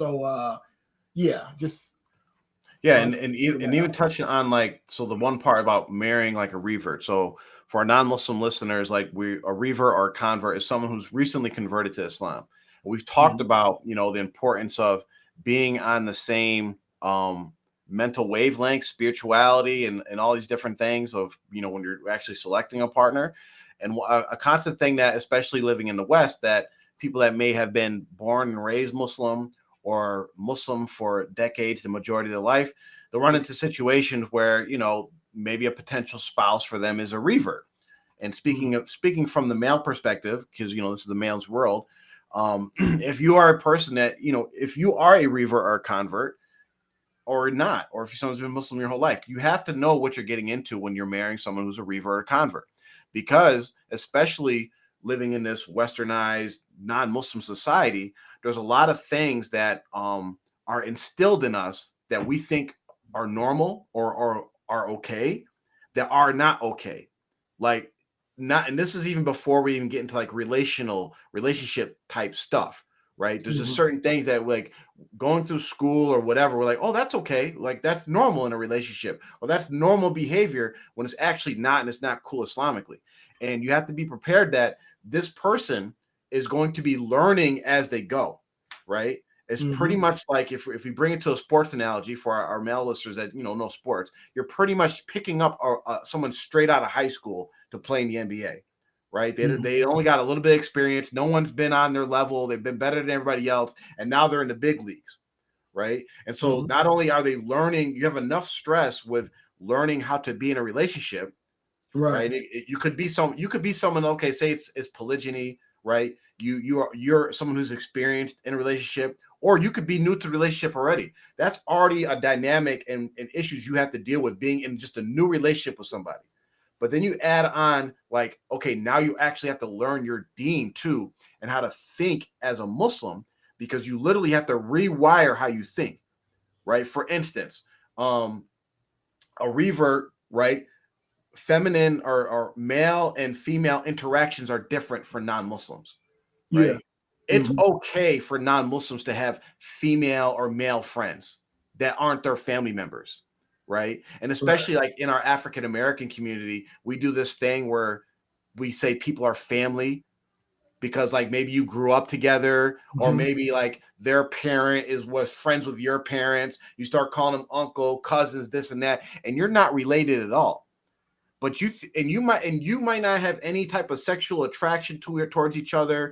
So yeah, just Yeah, uh, and even touching on like, so the one part about marrying like a revert. So for our non-Muslim listeners, like a revert or a convert is someone who's recently converted to Islam. We've talked Mhm. about, the importance of being on the same mental wavelength, spirituality, and all these different things of, when you're actually selecting a partner. And a constant thing that, especially living in the West, that people that may have been born and raised Muslim or Muslim for decades, the majority of their life, they'll run into situations where, maybe a potential spouse for them is a revert. And speaking from the male perspective, because this is the male's world, if you are a person that, if you are a revert or a convert or not, or if someone's been Muslim your whole life, you have to know what you're getting into when you're marrying someone who's a revert or convert, because especially living in this westernized non-Muslim society, there's a lot of things that are instilled in us that we think are normal or are okay, that are not okay. Like, not, and this is even before we even get into like relationship type stuff, right? There's just Mhm. certain things that, like, going through school or whatever, we're like, oh, that's okay. Like, that's normal in a relationship, or that's normal behavior, when it's actually not, and it's not cool Islamically. And you have to be prepared that this person is going to be learning as they go, right? It's pretty Mhm. much like, if we bring it to a sports analogy for our male listeners that know sports, you're pretty much picking up someone straight out of high school to play in the NBA, right? Mhm. They only got a little bit of experience. No one's been on their level. They've been better than everybody else, and now they're in the big leagues, right? And so Mhm. not only are they learning, you have enough stress with learning how to be in a relationship, Right. right? You could be someone, okay, say it's polygyny, right? You're someone who's experienced in a relationship, or you could be new to the relationship already. That's already a dynamic and issues you have to deal with being in just a new relationship with somebody. But then you add on, like, okay, now you actually have to learn your deen too, and how to think as a Muslim, because you literally have to rewire how you think, right? For instance, a revert, right? Feminine or male and female interactions are different for non-Muslims, Yeah. right? It's Mhm. okay for non-Muslims to have female or male friends that aren't their family members, right? And Right. especially like in our African American community, we do this thing where we say people are family because, like, maybe you grew up together, or Mhm. maybe like their parent was friends with your parents. You start calling them uncle, cousins, this and that, and you're not related at all. But you might not have any type of sexual attraction towards each other.